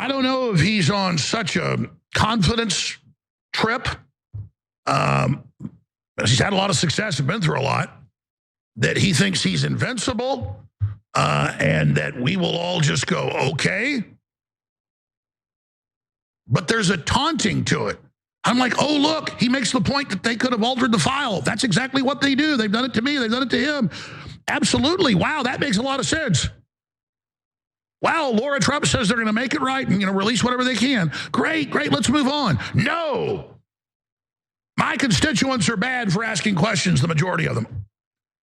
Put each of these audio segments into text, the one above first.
I don't know if he's on such a confidence trip. He's had a lot of success and been through a lot, that he thinks he's invincible, and that we will all just go, okay. But there's a taunting to it. I'm like, oh, look, he makes the point that they could have altered the file. That's exactly what they do. They've done it to me. They've done it to him. Absolutely. Wow, that makes a lot of sense. Wow, Laura Trump says they're going to make it right and release whatever they can. Great, let's move on. No. My constituents are bad for asking questions, the majority of them.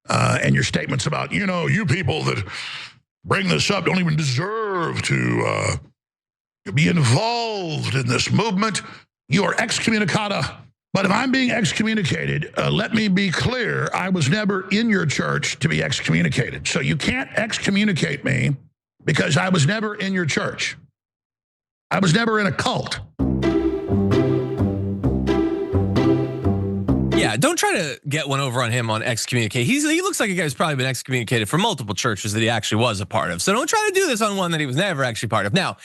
And your statements about, you people that bring this up don't even deserve to be involved in this movement. You are excommunicata. But if I'm being excommunicated, let me be clear, I was never in your church to be excommunicated. So you can't excommunicate me because I was never in your church. I was never in a cult. Yeah, don't try to get one over on him on excommunicate. He looks like a guy who's probably been excommunicated from multiple churches that he actually was a part of. So don't try to do this on one that he was never actually part of. Now,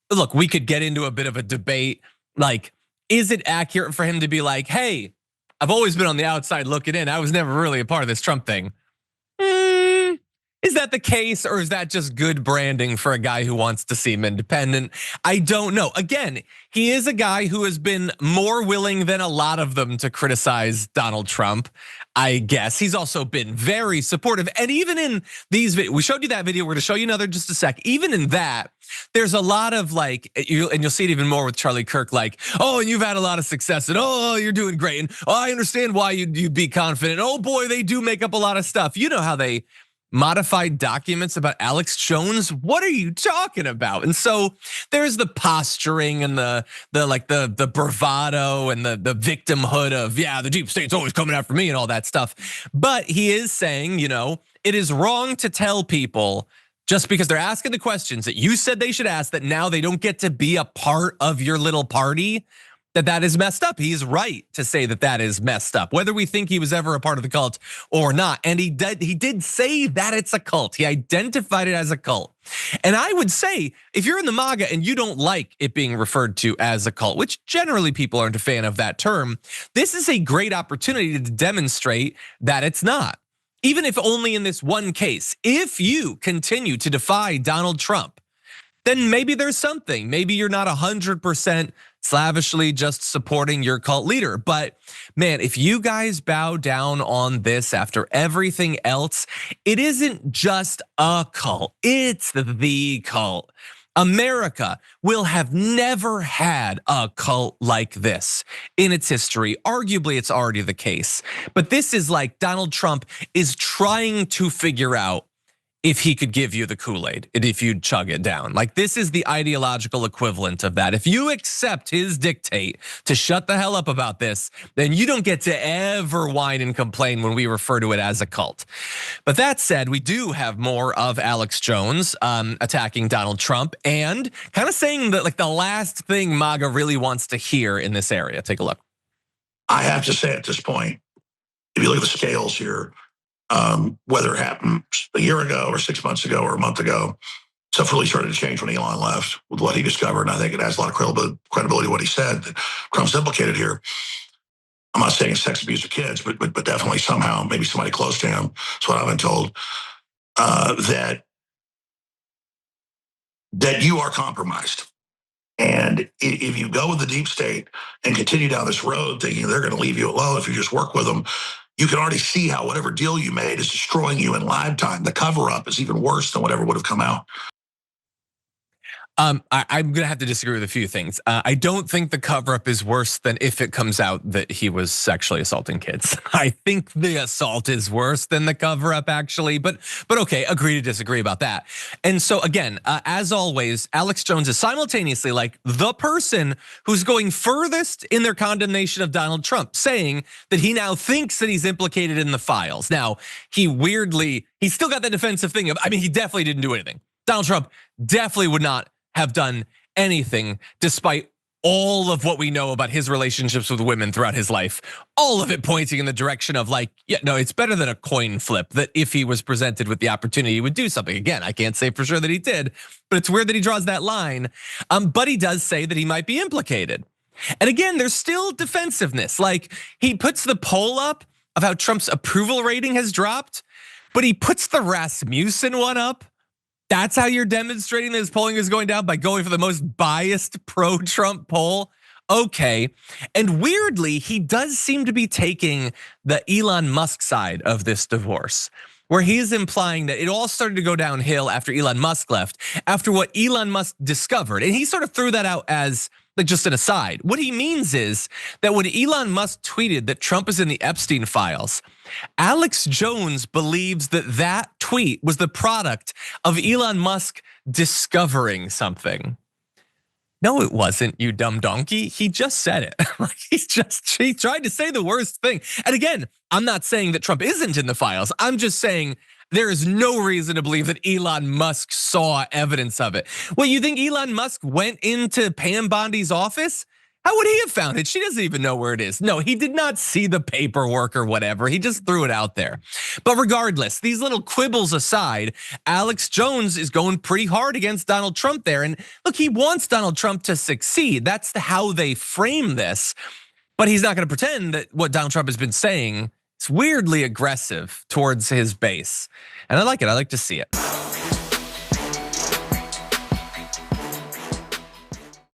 look, we could get into a bit of a debate. Like, is it accurate for him to be like, hey, I've always been on the outside looking in. I was never really a part of this Trump thing. Is that the case, or is that just good branding for a guy who wants to seem independent? I don't know. Again, he is a guy who has been more willing than a lot of them to criticize Donald Trump. I guess he's also been very supportive. And even in these videos, we showed you that video. We're gonna show you another just a sec. Even in that, there's a lot of and you'll see it even more with Charlie Kirk, like, oh, and you've had a lot of success, and oh, you're doing great, and oh, I understand why you'd be confident. Oh boy, they do make up a lot of stuff. You know how they modified documents about Alex Jones? What are you talking about? And so there's the posturing and the bravado and the victimhood of, yeah, the deep state's always coming after me and all that stuff. But he is saying, it is wrong to tell people just because they're asking the questions that you said they should ask, that now they don't get to be a part of your little party, that is messed up. He's right to say that is messed up, whether we think he was ever a part of the cult or not. And he did say that it's a cult. He identified it as a cult. And I would say, if you're in the MAGA and you don't like it being referred to as a cult, which generally people aren't a fan of that term, this is a great opportunity to demonstrate that it's not. Even if only in this one case, if you continue to defy Donald Trump, then maybe there's something. Maybe you're not 100% slavishly just supporting your cult leader. But man, if you guys bow down on this after everything else, it isn't just a cult, it's the cult. America will have never had a cult like this in its history. Arguably, it's already the case. But this is like Donald Trump is trying to figure out if he could give you the Kool-Aid and if you'd chug it down. Like, this is the ideological equivalent of that. If you accept his dictate to shut the hell up about this, then you don't get to ever whine and complain when we refer to it as a cult. But that said, we do have more of Alex Jones attacking Donald Trump and kind of saying that like the last thing MAGA really wants to hear in this area. Take a look. I have to say at this point, if you look at the scales here, whether it happened a year ago or 6 months ago or a month ago, stuff really started to change when Elon left with what he discovered. And I think it has a lot of credibility to what he said, that Trump's implicated here. I'm not saying it's sex abuse of kids, but definitely somehow, maybe somebody close to him. That's what I've been told, that you are compromised. And if you go with the deep state and continue down this road thinking they're going to leave you alone if you just work with them, you can already see how whatever deal you made is destroying you in lifetime. The cover-up is even worse than whatever would have come out. I'm gonna have to disagree with a few things. I don't think the cover-up is worse than if it comes out that he was sexually assaulting kids. I think the assault is worse than the cover-up actually, but okay, agree to disagree about that. And so again, as always, Alex Jones is simultaneously like the person who's going furthest in their condemnation of Donald Trump, saying that he now thinks that he's implicated in the files. Now, he's still got that defensive thing of, he definitely didn't do anything. Donald Trump definitely would not have done anything despite all of what we know about his relationships with women throughout his life, all of it pointing in the direction of like, yeah, no, it's better than a coin flip, that if he was presented with the opportunity, he would do something. Again, I can't say for sure that he did, but it's weird that he draws that line. But he does say that he might be implicated. And again, there's still defensiveness. Like, he puts the poll up of how Trump's approval rating has dropped, but he puts the Rasmussen one up. That's how you're demonstrating that his polling is going down, by going for the most biased pro-Trump poll? Okay, and weirdly, he does seem to be taking the Elon Musk side of this divorce, where he's implying that it all started to go downhill after Elon Musk left, after what Elon Musk discovered. And he sort of threw that out as like just an aside. What he means is that when Elon Musk tweeted that Trump is in the Epstein files, Alex Jones believes that that tweet was the product of Elon Musk discovering something. No, it wasn't, you dumb donkey. He just said it. He tried to say the worst thing. And again, I'm not saying that Trump isn't in the files. I'm just saying there is no reason to believe that Elon Musk saw evidence of it. Well, you think Elon Musk went into Pam Bondi's office? How would he have found it? She doesn't even know where it is. No, he did not see the paperwork or whatever. He just threw it out there. But regardless, these little quibbles aside, Alex Jones is going pretty hard against Donald Trump there. And look, he wants Donald Trump to succeed. That's how they frame this. But he's not going to pretend that what Donald Trump has been saying is weirdly aggressive towards his base. And I like it. I like to see it.